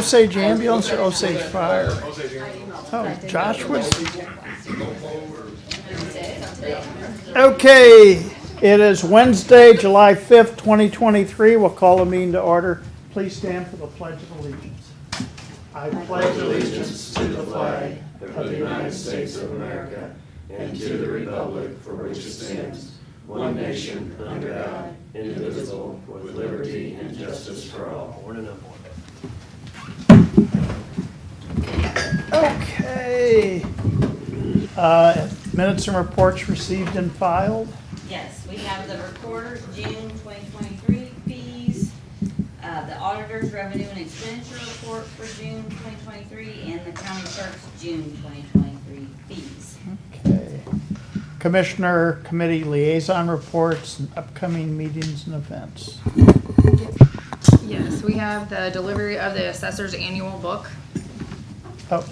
Osage Ambulance or Osage Fire? Oh, Josh was. Okay, it is Wednesday, July 5th, 2023. We'll call the meeting to order. Please stand for the Pledge of Allegiance. I pledge allegiance to the flag of the United States of America and to the republic for which it stands, one nation, under God, indivisible, with liberty and justice for all. Okay. Minutes and reports received and filed. Yes, we have the report, June 2023 fees, the auditor's revenue and expenditure report for June 2023, and the county clerk's June 2023 fees. Okay. Commissioner committee liaison reports and upcoming meetings and events. Yes, we have the delivery of the assessor's annual book. Oh,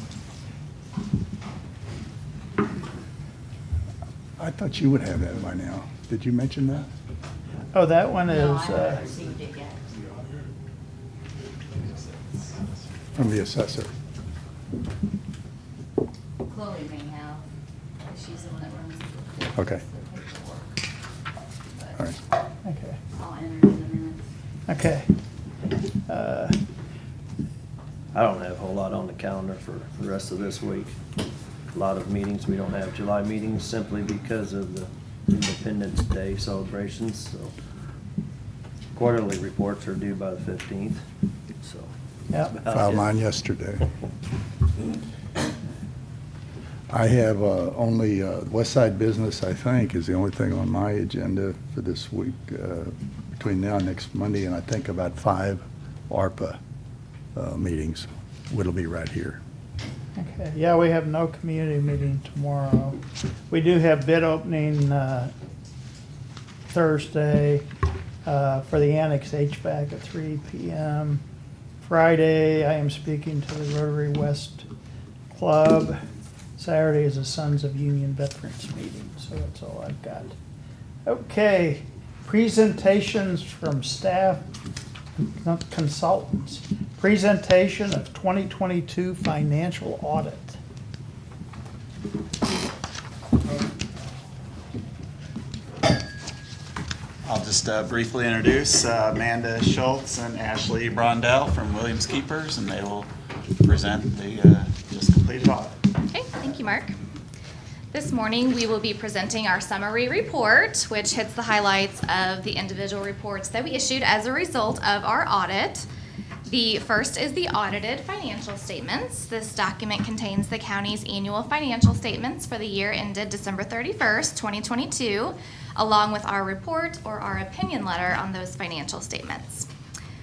I thought you would have that by now. Did you mention that? oh, that one is, No, I haven't received it yet. From the assessor? Chloe may have, she's the one that runs the Okay, paperwork. all right. okay, I'll enter it in the minutes. okay. I don't have a whole lot on the calendar for the rest of this week. A lot of meetings, we don't have July meetings simply because of the Independence Day celebrations, so. Quarterly reports are due by the 15th, so. Yep. Filed mine yesterday. I have only West Side Business, I think, is the only thing on my agenda for this week, between now and next Monday, and I think about 5 ARPA meetings. It'll be right here. Okay, yeah, we have no community meeting tomorrow. We do have bid opening Thursday for the Annex HVAC at 3 p.m. Friday, I am speaking to the Rotary West Club. Saturday is the Sons of Union Veterans meeting, so that's all I've got. Okay, presentations from staff consultants. Presentation of 2022 financial audit. I'll just briefly introduce Amanda Schultz and Ashley Brondell from Williams Keepers, and they will present the just completed audit. Okay, thank you, Mark. This morning, we will be presenting our summary report, which hits the highlights of the individual reports that we issued as a result of our audit. The first is the audited financial statements. This document contains the county's annual financial statements for the year ended December 31st, 2022, along with our report or our opinion letter on those financial statements.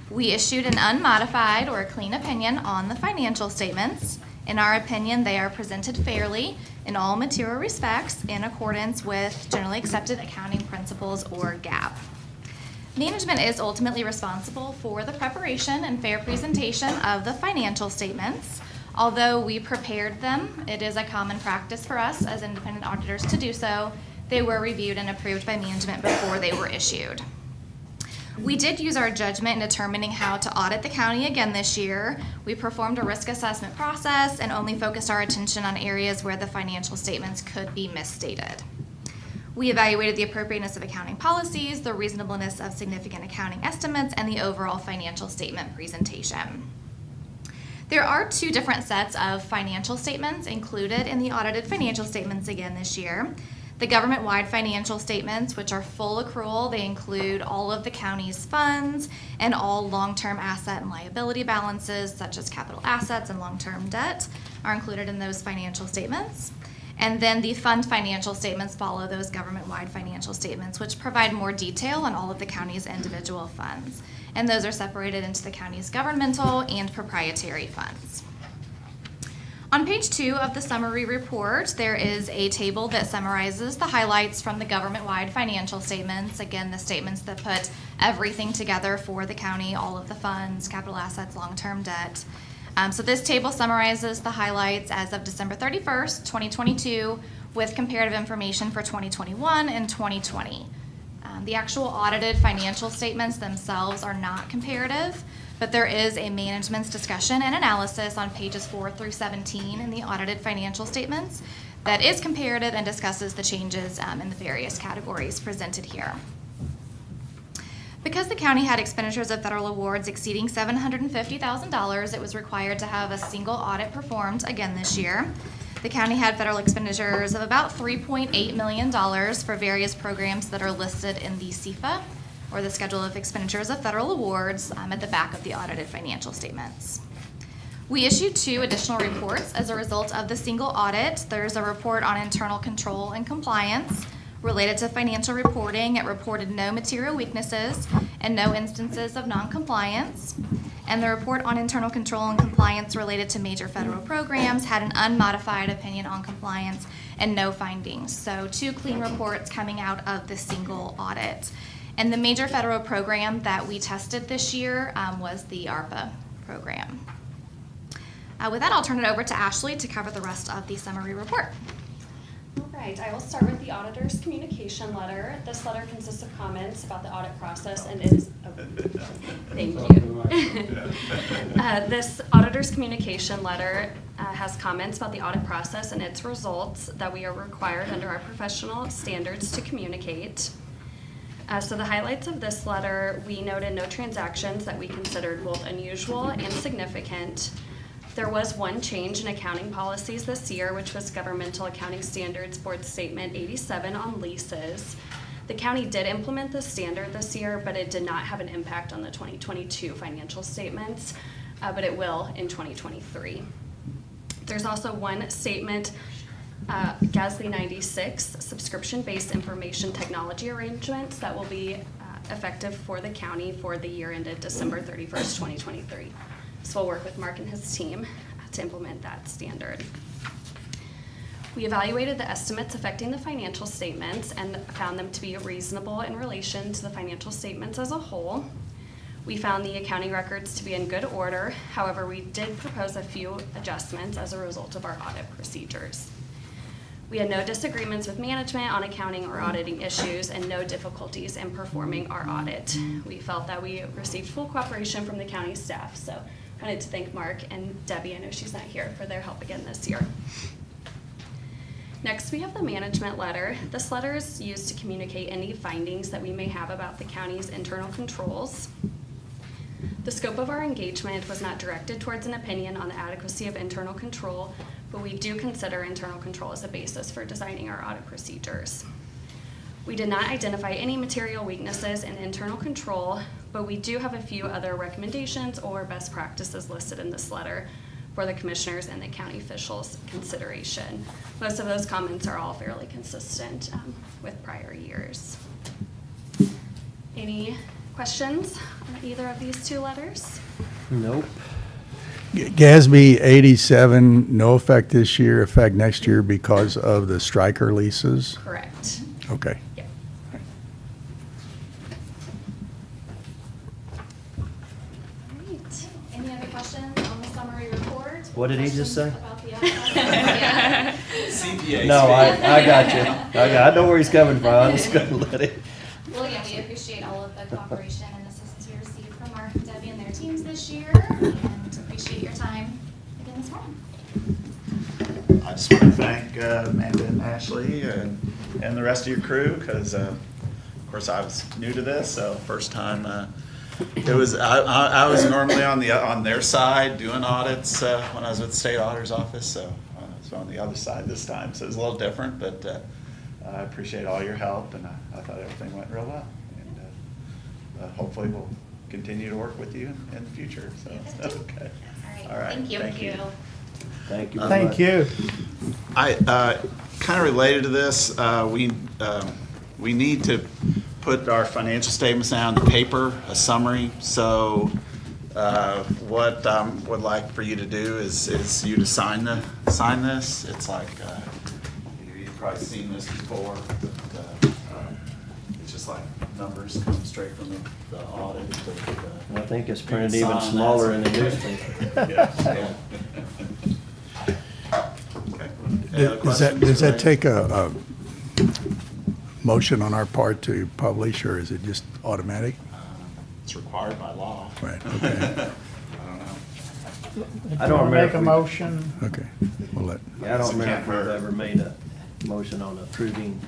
We issued an unmodified or a clean opinion on the financial statements. In our opinion, they are presented fairly in all material respects in accordance with generally accepted accounting principles or GAAP. Management is ultimately responsible for the preparation and fair presentation of the financial statements. Although we prepared them, it is a common practice for us as independent auditors to do so. They were reviewed and approved by management before they were issued. We did use our judgment in determining how to audit the county again this year. We performed a risk assessment process and only focused our attention on areas where the financial statements could be misstated. We evaluated the appropriateness of accounting policies, the reasonableness of significant accounting estimates, and the overall financial statement presentation. There are 2 different sets of financial statements included in the audited financial statements again this year. The government-wide financial statements, which are full accrual, they include all of the county's funds and all long-term asset and liability balances, such as capital assets and long-term debt, are included in those financial statements. And then the fund financial statements follow those government-wide financial statements, which provide more detail on all of the county's individual funds. And those are separated into the county's governmental and proprietary funds. On page 2 of the summary report, there is a table that summarizes the highlights from the government-wide financial statements. Again, the statements that put everything together for the county, all of the funds, capital assets, long-term debt. So this table summarizes the highlights as of December 31st, 2022, with comparative information for 2021 and 2020. The actual audited financial statements themselves are not comparative. but there is a management's discussion and analysis on pages 4 through 17 in the audited financial statements that is comparative and discusses the changes in the various categories presented here. Because the county had expenditures of federal awards exceeding $750,000, it was required to have a single audit performed again this year. The county had federal expenditures of about $3.8 million for various programs that are listed in the CFA, or the Schedule of Expenditures of Federal Awards, at the back of the audited financial statements. We issued 2 additional reports as a result of the single audit. There's a report on internal control and compliance related to financial reporting. It reported no material weaknesses and no instances of non-compliance. And the report on internal control and compliance related to major federal programs had an unmodified opinion on compliance and no findings. So 2 clean reports coming out of the single audit. And the major federal program that we tested this year was the ARPA program. With that, I'll turn it over to Ashley to cover the rest of the summary report. All right, I will start with the auditor's communication letter. This letter consists of comments about the audit process and is, thank you. This auditor's communication letter has comments about the audit process and its results that we are required under our professional standards to communicate. So the highlights of this letter, we noted no transactions that we considered both unusual and significant. There was one change in accounting policies this year, which was Governmental Accounting Standards Board Statement 87 on leases. The county did implement this standard this year, but it did not have an impact on the 2022 financial statements, but it will in 2023. There's also one statement, GASB 96, subscription-based information technology arrangements that will be effective for the county for the year ended December 31st, 2023. So we'll work with Mark and his team to implement that standard. We evaluated the estimates affecting the financial statements and found them to be reasonable in relation to the financial statements as a whole. We found the accounting records to be in good order. However, we did propose a few adjustments as a result of our audit procedures. We had no disagreements with management on accounting or auditing issues and no difficulties in performing our audit. We felt that we received full cooperation from the county staff, so I wanted to thank Mark and Debbie, I know she's not here, for their help again this year. Next, we have the management letter. This letter is used to communicate any findings that we may have about the county's internal controls. The scope of our engagement was not directed towards an opinion on the adequacy of internal control, but we do consider internal control as a basis for designing our audit procedures. We did not identify any material weaknesses in internal control, but we do have a few other recommendations or best practices listed in this letter for the commissioners and the county officials' consideration. Most of those comments are all fairly consistent with prior years. Any questions on either of these 2 letters? Nope. GASB 87, no effect this year, effect next year because of the striker leases? Correct. Okay. Yep. Alright, any other questions on the summary report? What did he just say? Questions about the audit? CPA. No, I got you. I know where he's coming from. I'm just gonna let it. Well, yeah, we appreciate all of the cooperation and assistance we received from Mark, Debbie, and their teams this year, and appreciate your time again this morning. I just want to thank Amanda and Ashley and the rest of your crew, because of course I was new to this, so first time. It was I was normally on their side doing audits when I was with the state auditor's office, so I was on the other side this time, so it was a little different, but I appreciate all your help, and I thought everything went real well, and hopefully we'll continue to work with you in the future. So okay. All right, thank you. Thank you. Thank you very much. Thank you. I kind of related to this. We need to put our financial statements now on the paper, a summary. So what I would like for you to do is you to sign this. It's like you've probably seen this before, but it's just like numbers coming straight from the audit. I think it's printed even smaller in the newspaper. Yeah. Okay. Any other Does questions? that take a motion on our part to publish, or is it just automatic? It's required by law. Right, okay, I don't know. I don't Wanna remember Make if a we- motion, okay. We'll let Yeah, I don't It remember can't if we've hurt. ever made a motion on approving,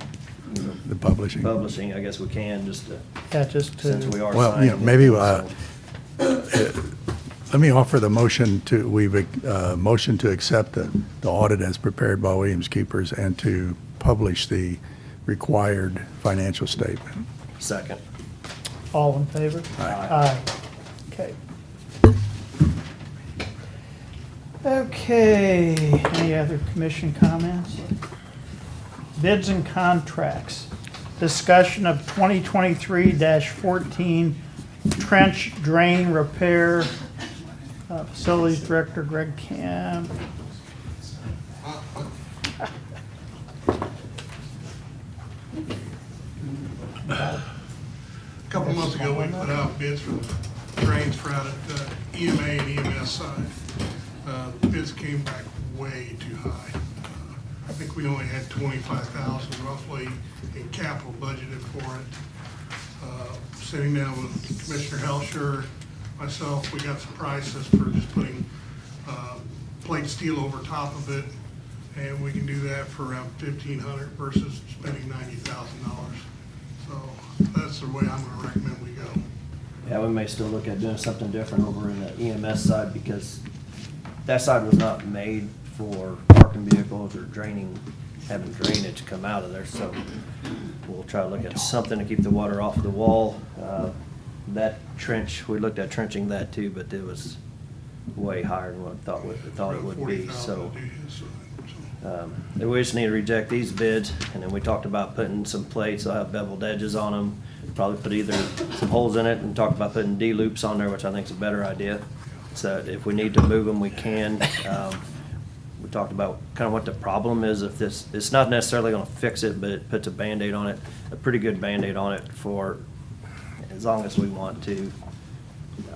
you know, the publishing. publishing. I guess we can, just to, yeah, just since we to, are Well, signing. you know, maybe, it, so. Let me offer the motion to, motion to accept the audit as prepared by Williams Keepers and to publish the required financial statement. Second. all in favor? Aye. Okay. Okay, any other commission comments? Bids and contracts. Discussion of 2023-14 trench drain repair. Facilities Director Greg Camp. A couple of months ago, we put out bids for drains for out at EMA and EMS side. The bids came back way too high. I think we only had 25,000 roughly in capital budgeted for it. Sitting down with Commissioner Helsher, myself, we got some prices for just putting plate steel over top of it, and we can do that for around $1,500 versus spending $90,000. So that's the way I'm gonna recommend we go. Yeah, we may still look at doing something different over in the EMS side, because that side was not made for parking vehicles or having drainage come out of there, so we'll try to look at something to keep the water off the wall. That trench, we looked at trenching that too, but it was way higher than what I thought it would be, 40,000 so. to do his side, so. We just need to reject these bids, and then we talked about putting some plates, I'll have beveled edges on them, probably put either some holes in it, and talked about putting D-loops on there, which I think is a better idea. So if we need to move them, we can. We talked about kind of what the problem is, if this, it's not necessarily gonna fix it, but it puts a Band-Aid on it, a pretty good Band-Aid on it for as long as we want to.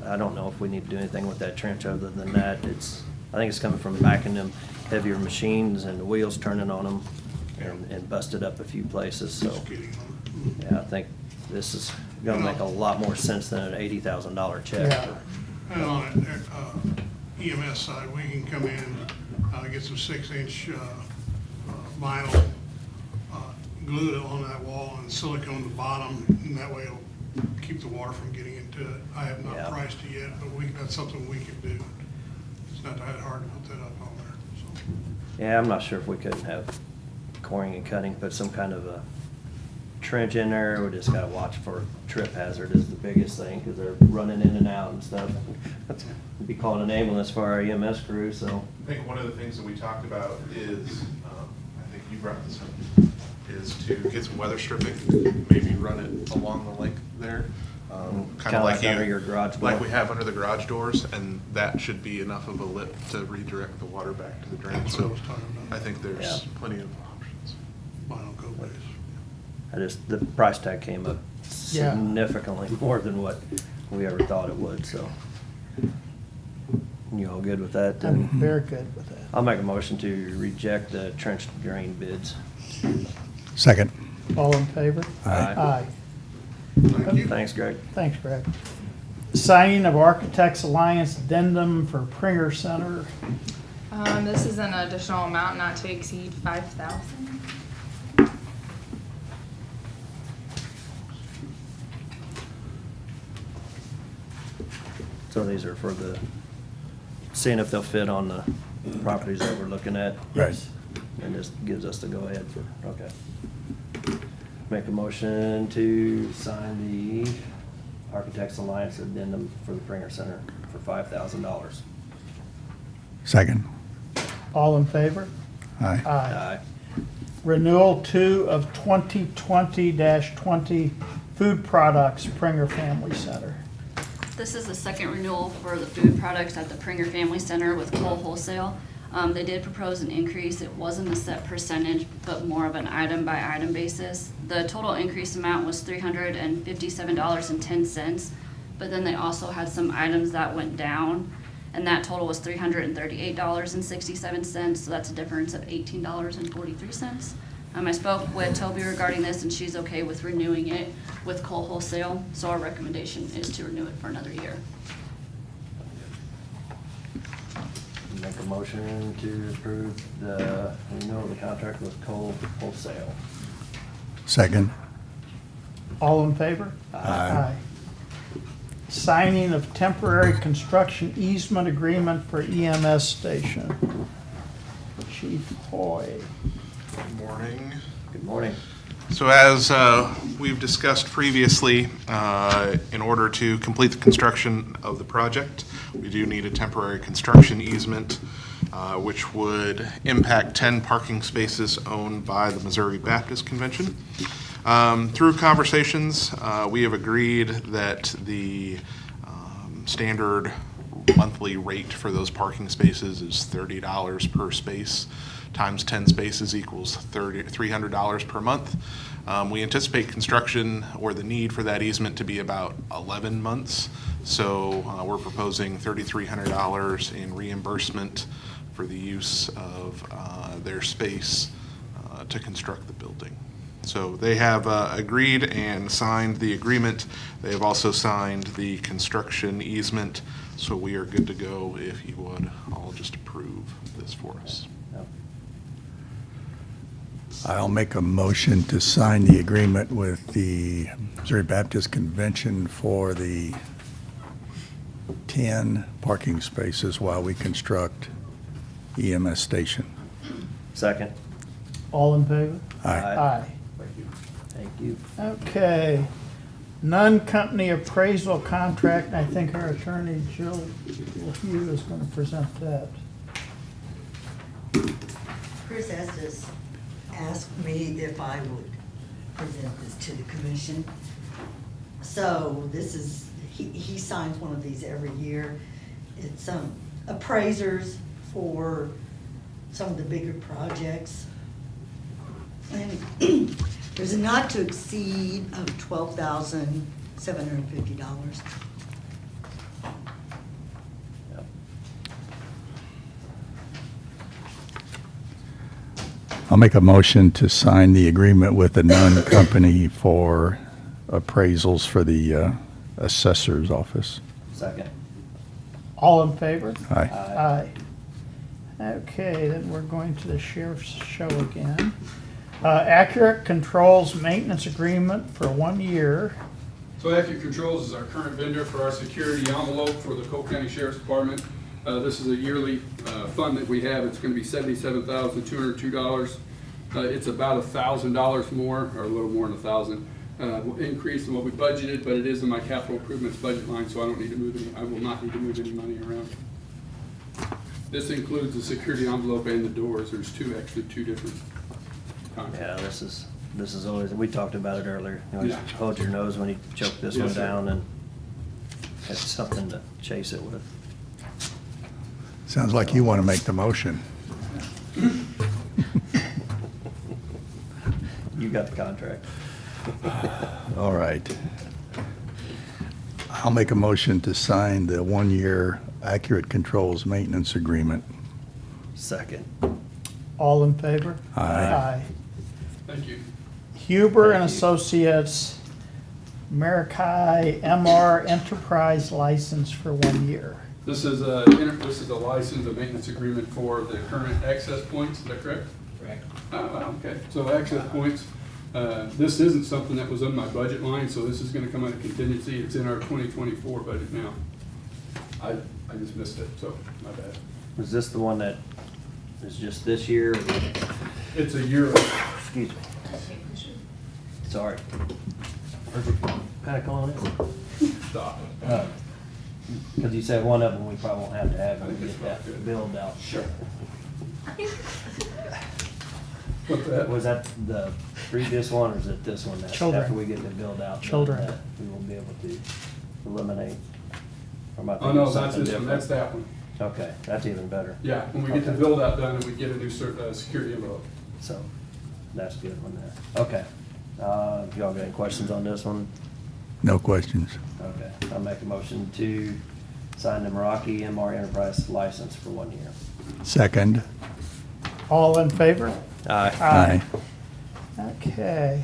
I don't know if we need to do anything with that trench other than that. I think it's coming from backing them heavier machines and the wheels turning on them and busted up a few places, so. Just kidding. Yeah, I think this is gonna make a lot more sense than an $80,000 check. Yeah. And on EMS side, we can come in, get some 6-inch vinyl, glue it on that wall and silicone the bottom, and that way it'll keep the water from getting into it. I have Yeah. not priced it yet, but that's something we can do. It's not that hard to put that up on there, so. Yeah, I'm not sure if we couldn't have coring and cutting, put some kind of a trench in there. We just gotta watch for trip hazard is the biggest thing, because they're running in and out and stuff. We'd be calling an ambulance for our EMS crew, so. I think one of the things that we talked about is, I think you brought this up, is to get some weather stripping, maybe run it along the length there. Kinda like under your garage door. Like we have under the garage doors, and that should be enough of a lip to redirect the water back to the drain. That's what I So was talking about. I think there's Yeah. plenty of options. Vinyl coat base. The price tag came up Yeah. significantly more than what we ever thought it would, so. You all good with that? I'm then? very good with that. I'll make a motion to reject the trench drain bids. Second. All in favor? Aye. Aye. Thank you. Thanks, Greg. Thanks, Greg. Signing of Architects Alliance addendum for Pringer Center. This is an additional amount not to exceed 5,000. So these are for seeing if they'll fit on the properties that we're looking at. Right. And this gives us the go-ahead for, okay. Make a motion to sign the Architects Alliance addendum for the Pringer Center for $5,000. Second. All in favor? Aye. Aye. Renewal 2 of 2020-20 food products, Pringer Family Center. This is the second renewal for the food products at the Pringer Family Center with Cole Wholesale. They did propose an increase. It wasn't a set percentage, but more of an item-by-item basis. The total increase amount was $357.10, but then they also had some items that went down, and that total was $338.67, so that's a difference of $18.43. I spoke with Toby regarding this, and she's okay with renewing it with Cole Wholesale, so our recommendation is to renew it for another year. Make a motion to approve the renewal of the contract with Cole Wholesale. Second. All in favor? Aye. Signing of temporary construction easement agreement for EMS station. Chief Hoy. Good morning. Good morning. So as we've discussed previously, in order to complete the construction of the project, we do need a temporary construction easement, which would impact 10 parking spaces owned by the Missouri Baptist Convention. Through conversations, we have agreed that the standard monthly rate for those parking spaces is $30 per space, times 10 spaces equals $300 per month. We anticipate construction or the need for that easement to be about 11 months. So we're proposing $3,300 in reimbursement for the use of their space to construct the building. So they have agreed and signed the agreement. They have also signed the construction easement. So we are good to go if you would all just approve this for us. I'll make a motion to sign the agreement with the Missouri Baptist Convention for the 10 parking spaces while we construct EMS station. Second. All in favor? Aye. Aye. Thank you. Okay. Non-company appraisal contract, and I think our attorney, Jill Hugh, is going to present that. Chris Estes asked me if I would present this to the commission. So this is, he signs one of these every year. It's appraisers for some of the bigger projects. And there's a not to exceed of $12,750. Yep. I'll make a motion to sign the agreement with the Nunn Company for appraisals for the assessor's office. Second. All in favor? Aye. Aye. Okay, then we're going to the sheriff's show again. Accurate Controls maintenance agreement for 1 year. So Accurate Controls is our current vendor for our security envelope for the Cole County Sheriff's Department. This is a yearly fund that we have. It's going to be $77,202. It's about $1,000 more, or a little more than $1,000 increase in what we budgeted, but it is in my capital improvements budget line, so I don't need to move any. I will not need to move any money around. This includes the security envelope and the doors. There's two different contracts. Yeah, this is always, we talked about it earlier. You always Yeah. hold your nose when you choke this Yes, one sir. down and have something to chase it with. Sounds like you want to make the motion. You got the contract. All right. I'll make a motion to sign the 1-year Accurate Controls maintenance agreement. Second. All in favor? Aye. Thank you. Huber and Thank you. Associates, Marikai MR Enterprise license for 1 year. This is a license, a maintenance agreement for the current access points. Is that correct? Correct. Oh, okay. So access points, this isn't something that was on my budget line, so this is gonna come out of contingency. It's in our 2024 budget now. I just missed it, so my bad. Was this the one that is just this year? or- It's a year. Excuse me. Sorry. Pack on it. Stop. Because you said one of them we probably won't have to have when we get that build out. Sure. What's that? Was that the previous one, or is it this one that Children. after we get the build out? Children. That we will be able to eliminate? Or am I Oh, thinking no, that's something this one. different? That's that one. Okay, that's even better. Yeah, when we get the Okay. build out done and we get a new security envelope. So, that's a good one there. Okay. Y'all got any questions on this one? No questions. Okay, I'll make a motion to sign the Meraki MR Enterprise license for 1 year. Second. All in favor? Aye. Aye. Okay.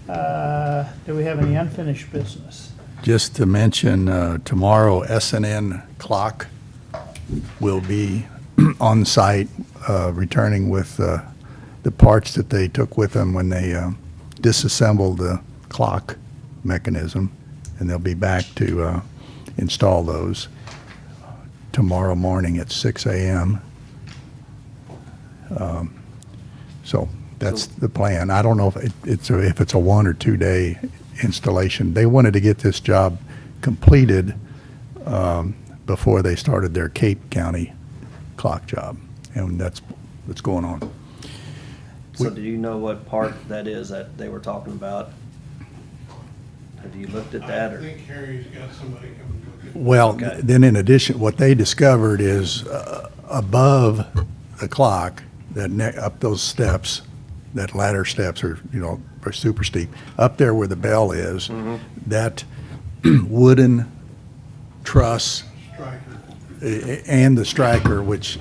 Do we have any unfinished business? Just to mention, tomorrow SNN Clock will be on site, returning with the parts that they took with them when they disassembled the clock mechanism, and they'll be back to install those tomorrow morning at 6 a.m. So that's the plan. I don't know if it's a 1 or 2 day installation. They wanted to get this job completed before they started their Cape County clock job, and that's what's going on. So do you know what part that is that they were talking about? Have you looked at that, I or? think Harry's got somebody coming to look at it. Well, Okay. then in addition, what they discovered is above the clock, up those steps, that ladder steps are super steep. Up there where the bell is, that wooden truss Striker. and the striker, which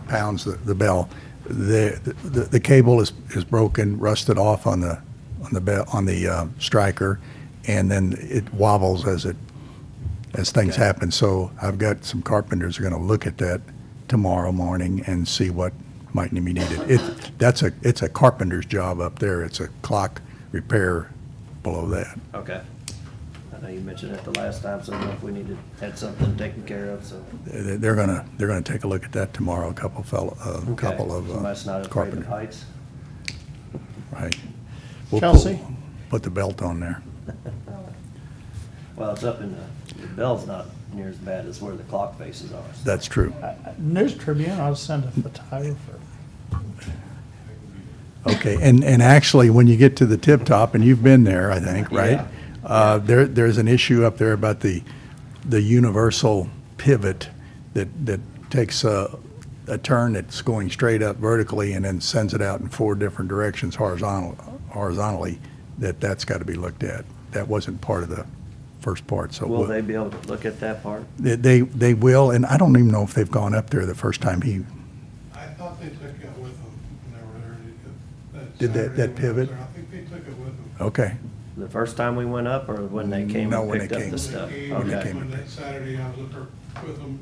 pounds the bell, the cable is broken, rusted off on the bell, on the striker, and then it wobbles as things Okay. happen. So I've got some carpenters are going to look at that tomorrow morning and see what might be needed. It's a carpenter's job up there. It's a clock repair below that. Okay. I know you mentioned it the last time, so I don't know if we had something taken care of, so. They're gonna take a look at that tomorrow. A couple of Somebody's not afraid of carpenters. heights? Right. We'll Chelsea? put the belt on there. Well, it's up in the bell's not near as bad as where the clock faces are. so. That's true. News Tribune, I'll send a photographer. Okay, and actually, when you get to the tip top, and you've been there, I think, right? There's an issue up there about the universal pivot that takes a turn that's going straight up vertically and then sends it out in 4 different directions horizontally, that's got to be looked at. That wasn't part of the first part, so. Will they be able to look at that part? They will, and I don't even know if they've gone up there the first time I thought they took it with them when they were there. Did that Saturday when I was pivot? there. I think they took it with them. Okay, The first time we went up, or when they came No, and when picked they up came. the stuff? When they came, Okay. when that Saturday, I was up there with them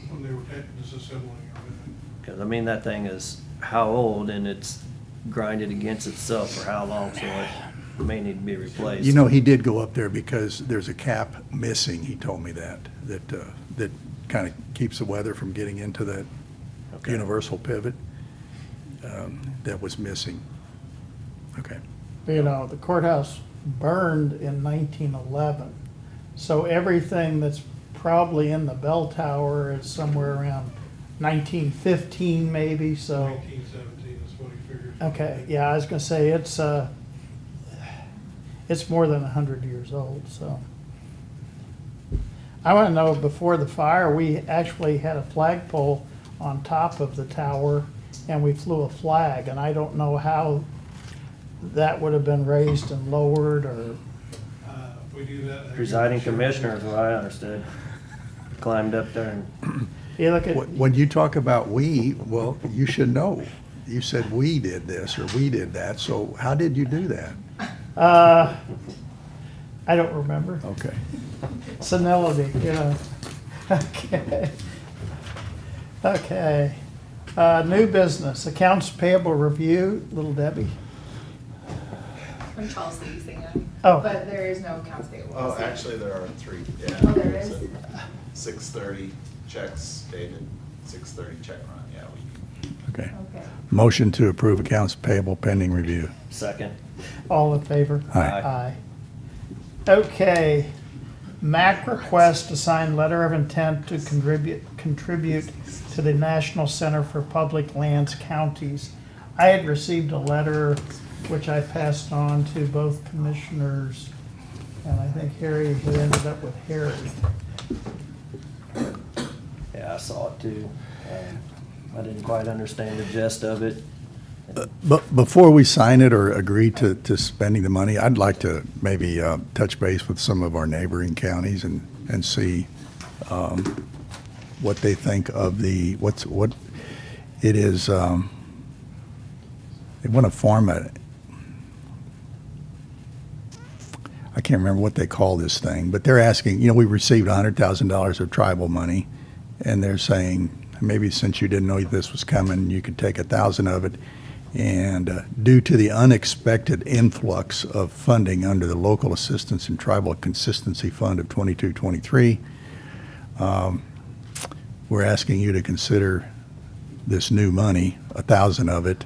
when they were disassembling everything. Because, I mean, that thing is how old, and it's grinded against itself for how long, so it may need to be replaced. he did go up there because there's a cap missing, he told me that kind of keeps the weather from getting into that Okay. universal pivot that was missing. Okay. The courthouse burned in 1911. So everything that's probably in the bell tower is somewhere around 1915 maybe, so. 1917 is what he figured. Okay, yeah, I was gonna say, it's more than 100 years old, so. I wanna know, before the fire, we actually had a flagpole on top of the tower, and we flew a flag, and I don't know how that would have been raised and lowered, or, If we do that. Presiding commissioner is what I understood. Climbed up there and, you look at, When you talk about we, well, you should know. You said we did this or we did that, so how did you do that? I don't remember. Okay. Senility, Okay. Okay. New business, accounts payable review, Little Debbie. From Chelsea singing. Oh. But there is no accounts payable. Oh, actually, there are 3, yeah. Oh, there is? 6:30 checks dated, 6:30 check run, yeah. Okay. Okay. Motion to approve accounts payable pending review. second. All in favor? Aye. Aye. Okay. MAC request to sign letter of intent to contribute to the National Center for Public Lands Counties. I had received a letter which I passed on to both commissioners, and I think Harry had ended up with Harry. Yeah, I saw it too. I didn't quite understand the gist of it. But before we sign it or agree to spending the money, I'd like to maybe touch base with some of our neighboring counties and see what they think of what it is. They want to form I can't remember what they call this thing, but they're asking, we received $100,000 of tribal money, and they're saying, maybe since you didn't know this was coming, you could take 1,000 of it. And due to the unexpected influx of funding under the Local Assistance and Tribal Consistency Fund of 22-23, we're asking you to consider this new money, 1,000 of it,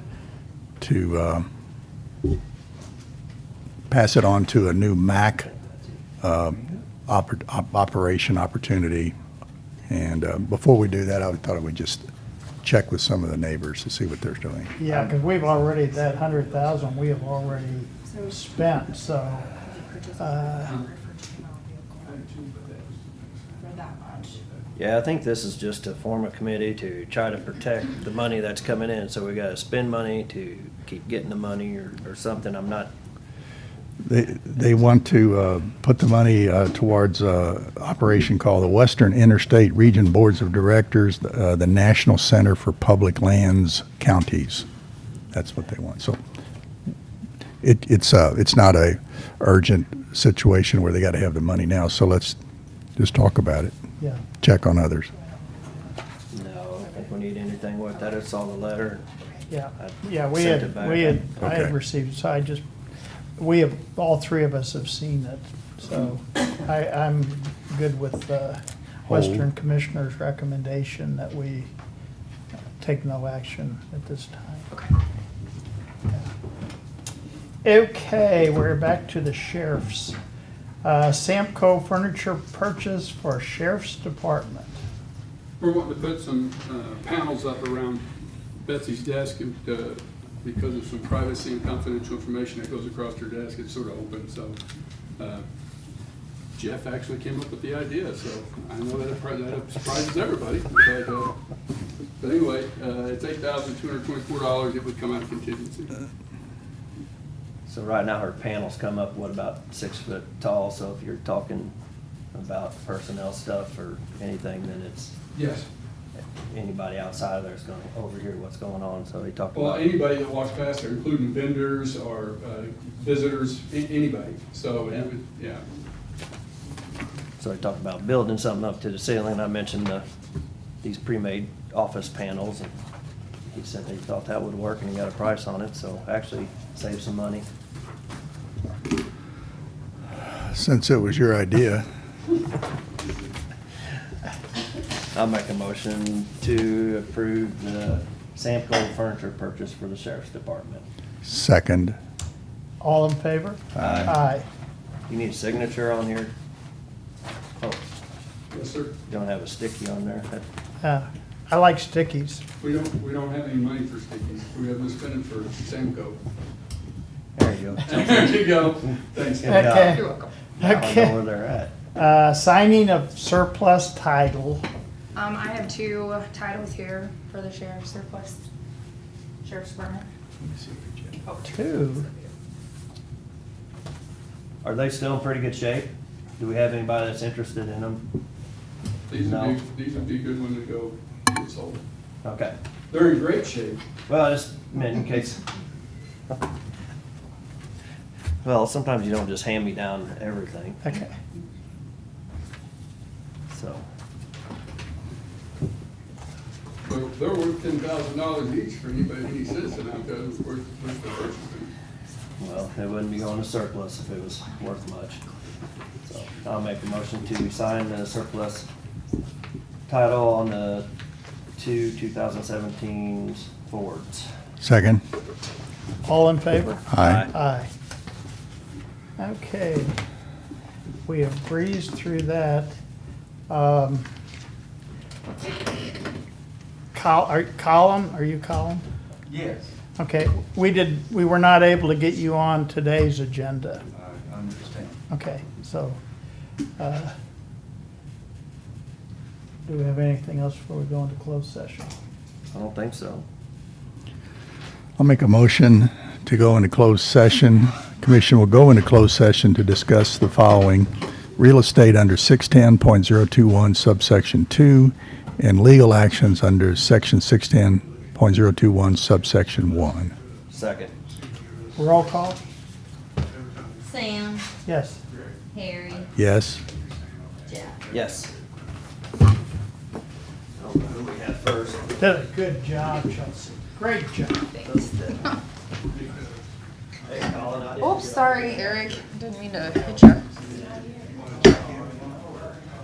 to pass it on to a new MAC operation opportunity. And before we do that, I thought I would just check with some of the neighbors to see what they're doing. Yeah, because we've already, that 100,000, we have already spent, so, Yeah, I think this is just to form a committee to try to protect the money that's coming in. So we gotta spend money to keep getting the money or something. I'm not, They want to put the money towards an operation called the Western Interstate Region Boards of Directors, the National Center for Public Lands Counties. That's what they want. So it's not a urgent situation where they got to have the money now. So let's just talk about it. yeah. Check on others. no, I don't think we need anything with that. I saw the letter. Yeah, I yeah, sent it back. I had Okay. received, so all three of us have seen it, so I'm good with Western Commissioner's recommendation that we take no action at this time. Okay, we're back to the sheriff's. Samco furniture purchase for sheriff's department. We're wanting to put some panels up around Betsy's desk because of some privacy and confidential information that goes across her desk. It's sort of open, so Jeff actually came up with the idea, so I know that surprises everybody. But anyway, it's $8,224. It would come out of contingency. So right now her panels come up, what, about 6 foot tall? So if you're talking about personnel stuff or anything, then it's Yes. anybody outside of there is going to overhear what's going on. So he talked Well, about. anybody that walks past there, including vendors or visitors, anybody. So it would, yeah. So he talked about building something up to the ceiling. I mentioned these pre-made office panels, and he said he thought that would work, and he got a price on it, so actually save some money. Since it was your idea, I'll make a motion to approve the Samco furniture purchase for the sheriff's department. second. All in favor? Aye. Aye. You need a signature on here? Oh, Yes, sir. you don't have a sticky on there? I like stickies. We don't have any money for stickies. We have to spend it for Samco. There you go. There you go. Thanks. Good job. Okay. You're welcome. Now I know Okay. where they're at. Signing of surplus title. I have 2 titles here for the sheriff's department. Two. Are they still in pretty good shape? Do we have anybody that's interested in them? These No. would be good when they go get sold. Okay. They're in great shape. Well, I just meant in case. Well, sometimes you don't just hand me down everything, Okay. so. But they're worth $10,000 each for anybody, any citizen out there who's worth the purchasing. Well, it wouldn't be going to surplus if it was worth much. So I'll make a motion to sign the surplus title on the 2017 Fords. Second. All in favor? Aye. Aye. Okay. We have breezed through that. Colin, are you Colin? Yes, Okay, we were not able to get you on today's agenda. I understand. Okay, so, do we have anything else before we go into closed session? I don't think so. I'll make a motion to go into closed session. Commission will go into closed session to discuss the following: real estate under 610.021 subsection 2 and legal actions under section 610.021 subsection 1. Second. Roll call? Sam, Yes. Harry, Yes. Jack. Yes. I don't know who we had first. Did a good job, Chelsea. Great job. Hey, Colin, I didn't Oops, get- sorry, Eric. Didn't mean to hit you.